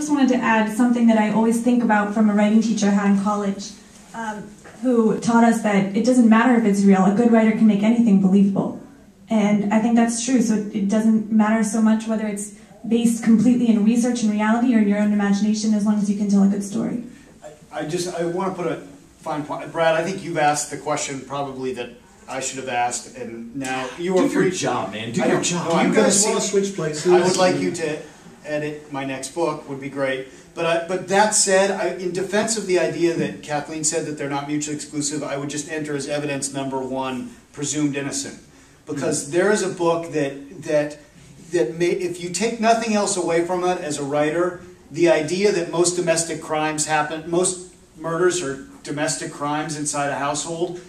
just wanted to add something that I always think about from a writing teacher I had in college, who taught us that it doesn't matter if it's real. A good writer can make anything believable. And I think that's true. So it doesn't matter so much whether it's based completely in research and reality or in your own imagination, as long as you can tell a good story. I want to put a fine point. Brad, I think you've asked the question probably that I should have asked, and now you are free. Do your job, man. Do your job. No, Do you guys want to switch places? I would like you to edit my next book. Would be great. But that said, in defense of the idea that Kathleen said that they're not mutually exclusive, I would just enter as evidence number one, presumed innocent, because there is a book that may, if you take nothing else away from it as a writer, the idea that most domestic crimes happen, most murders are domestic crimes inside a household.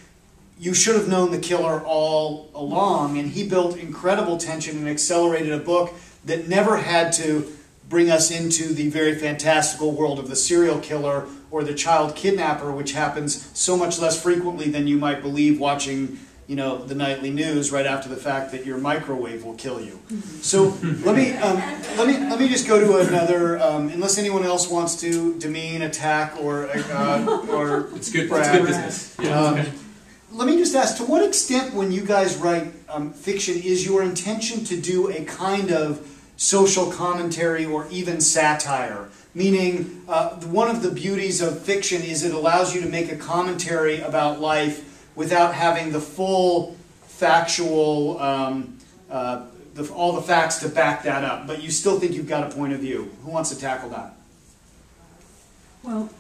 You should have known the killer all along, and he built incredible tension and accelerated a book that never had to bring us into the very fantastical world of the serial killer or the child kidnapper, which happens so much less frequently than you might believe watching, you know, the nightly news right after the fact that your microwave will kill you. So let me just go to another. Unless anyone else wants to demean, attack, or it's good. Brad, it's good business. Yeah, okay. Let me just ask, to what extent when you guys write fiction is your intention to do a kind of social commentary or even satire? Meaning, one of the beauties of fiction is it allows you to make a commentary about life without having the full factual, all the facts to back that up. But you still think you've got a point of view. Who wants to tackle that? Well,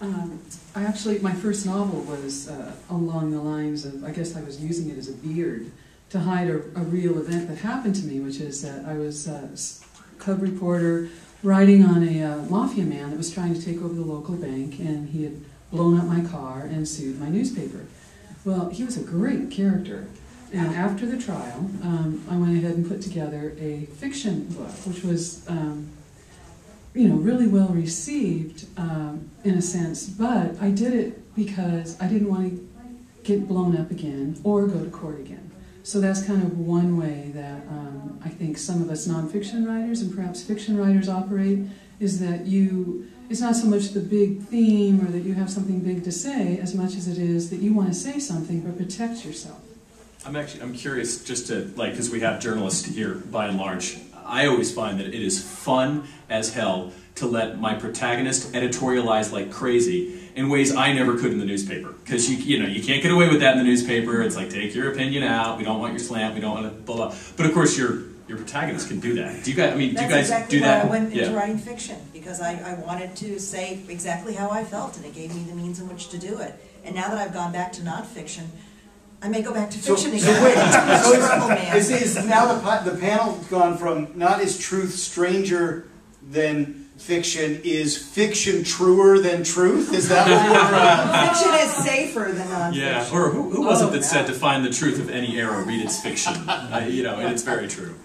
I actually, my first novel was along the lines of, I guess I was using it as a beard to hide a real event that happened to me, which is that I was a cub reporter writing on a mafia man that was trying to take over the local bank, and he had blown up my car and sued my newspaper. Well, he was a great character, and after the trial, I went ahead and put together a fiction book, which was really well received in a sense, but I did it because I didn't want to get blown up again or go to court again. So that's kind of one way that I think some of us nonfiction writers and perhaps fiction writers operate, is that it's not so much the big theme or that you have something big to say as much as it is that you want to say something but protect yourself. I'm curious, just to, because we have journalists here by and large, I always find that it is fun as hell to let my protagonist editorialize like crazy in ways I never could in the newspaper. Because you can't get away with that in the newspaper. It's like, take your opinion out, we don't want your slant, we don't want to blah blah. But of course your protagonist can do that. Do you guys do that? That's exactly why I went into writing fiction, because I wanted to say exactly how I felt, and it gave me the means in which to do it. And now that I've gone back to nonfiction, I may go back to fiction again. So wait, now the panel's gone from not is truth stranger than fiction, is fiction truer than truth? Is that what Fiction is safer than nonfiction. Yeah, or who was it that said to find the truth of any era, read its fiction? And it's very true.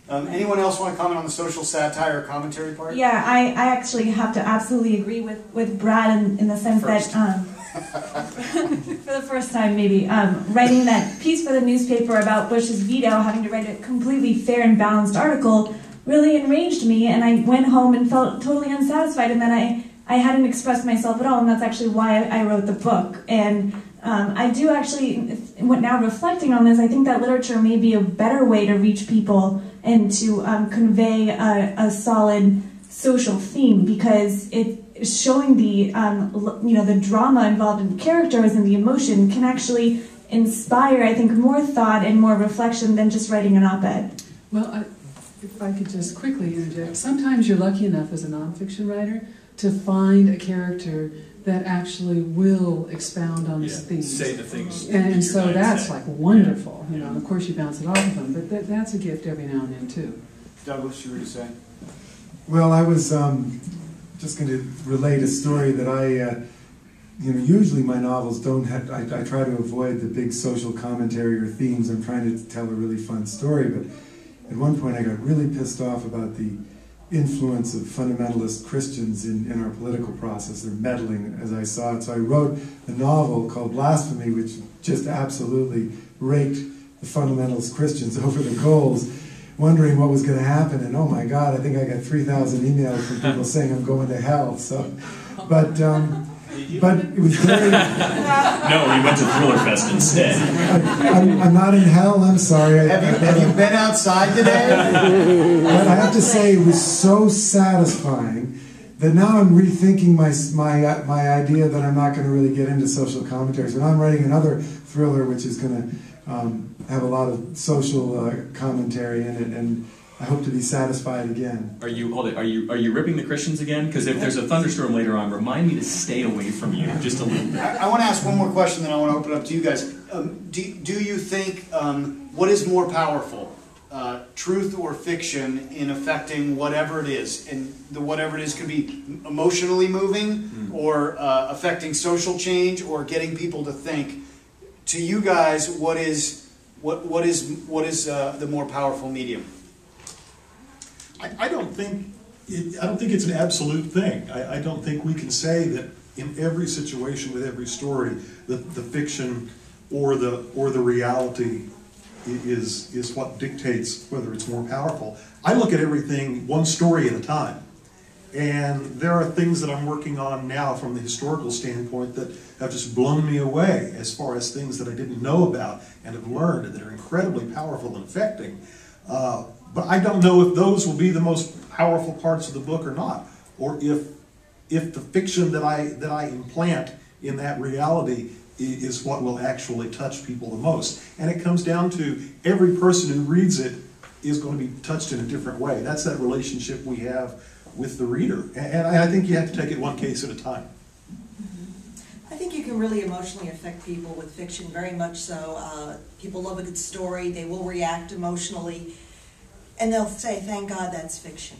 Anyone else want to comment on the social satire or commentary part? Yeah, I actually have to absolutely agree with Brad in the sense that, for the first time maybe, writing that piece for the newspaper about Bush's veto, having to write a completely fair and balanced article, really enraged me, and I went home and felt totally unsatisfied, and then I hadn't expressed myself at all, and that's actually why I wrote the book. And I do actually, now reflecting on this, I think that literature may be a better way to reach people and to convey a solid social theme, because it's showing the drama involved in the characters and the emotion can actually inspire, I think, more thought and more reflection than just writing an op-ed. Well, if I could just quickly interject, sometimes you're lucky enough as a nonfiction writer to find a character that actually will expound on these themes. Say the things. And so that's like wonderful, and of course you bounce it off of them, but that's a gift every now and then too. Douglas, you were to say? Well, I was just going to relate a story that usually my novels don't have, I try to avoid the big social commentary or themes. I'm trying to tell a really fun story, but at one point I got really pissed off about the influence of fundamentalist Christians in our political process. They're meddling as I saw it. So I wrote a novel called Blasphemy, which just absolutely raked the fundamentalist Christians over the coals. wondering what was going to happen, and oh my God, I think I got 3,000 emails from people saying I'm going to hell. So, but it was very. No, he went to Thrillerfest instead. I'm not in hell. I'm sorry. Have you been outside today? But I have to say, it was so satisfying that now I'm rethinking my idea that I'm not going to really get into social commentaries. And I'm writing another thriller, which is going to have a lot of social commentary in it, and I hope to be satisfied again. Are you ripping the Christians again? Because if there's a thunderstorm later on, remind me to stay away from you just a little bit. I want to ask one more question, then I want to open it up to you guys. Do you think what is more powerful, truth or fiction, in affecting whatever it is? And the whatever it is could be emotionally moving, or affecting social change, or getting people to think. To you guys, what is the more powerful medium? I don't think it's an absolute thing. I don't think we can say that in every situation with every story that the fiction or the reality is what dictates whether it's more powerful. I look at everything one story at a time. And there are things that I'm working on now from the historical standpoint that have just blown me away as far as things that I didn't know about and have learned, and that are incredibly powerful and affecting. But I don't know if those will be the most powerful parts of the book or not, or if the fiction that I implant in that reality is what will actually touch people the most. And it comes down to every person who reads it is going to be touched in a different way. That's that relationship we have with the reader. And I think you have to take it one case at a time. I think you can really emotionally affect people with fiction, very much so. People love a good story, they will react emotionally, and they'll say, thank God that's fiction.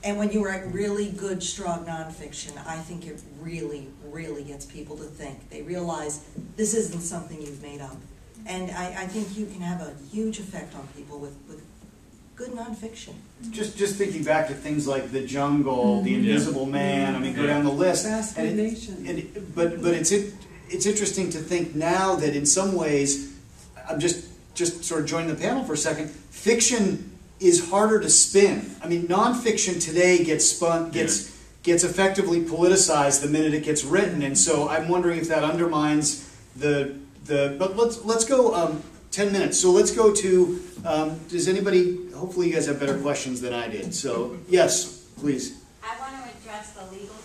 And when you write really good, strong nonfiction, I think it really, really gets people to think. They realize this isn't something you've made up. And I think you can have a huge effect on people with good nonfiction. Just thinking back to things like The Jungle, The Invisible Man, I mean, go down the list. But it's interesting to think now that in some ways, I'm just sort of joining the panel for a second, fiction is harder to spin. I mean, nonfiction today gets effectively politicized the minute it gets written, and so I'm wondering if that undermines but let's go 10 minutes. So let's go to, does anybody, hopefully you guys have better questions than I did. So, yes, please. I want to address the legal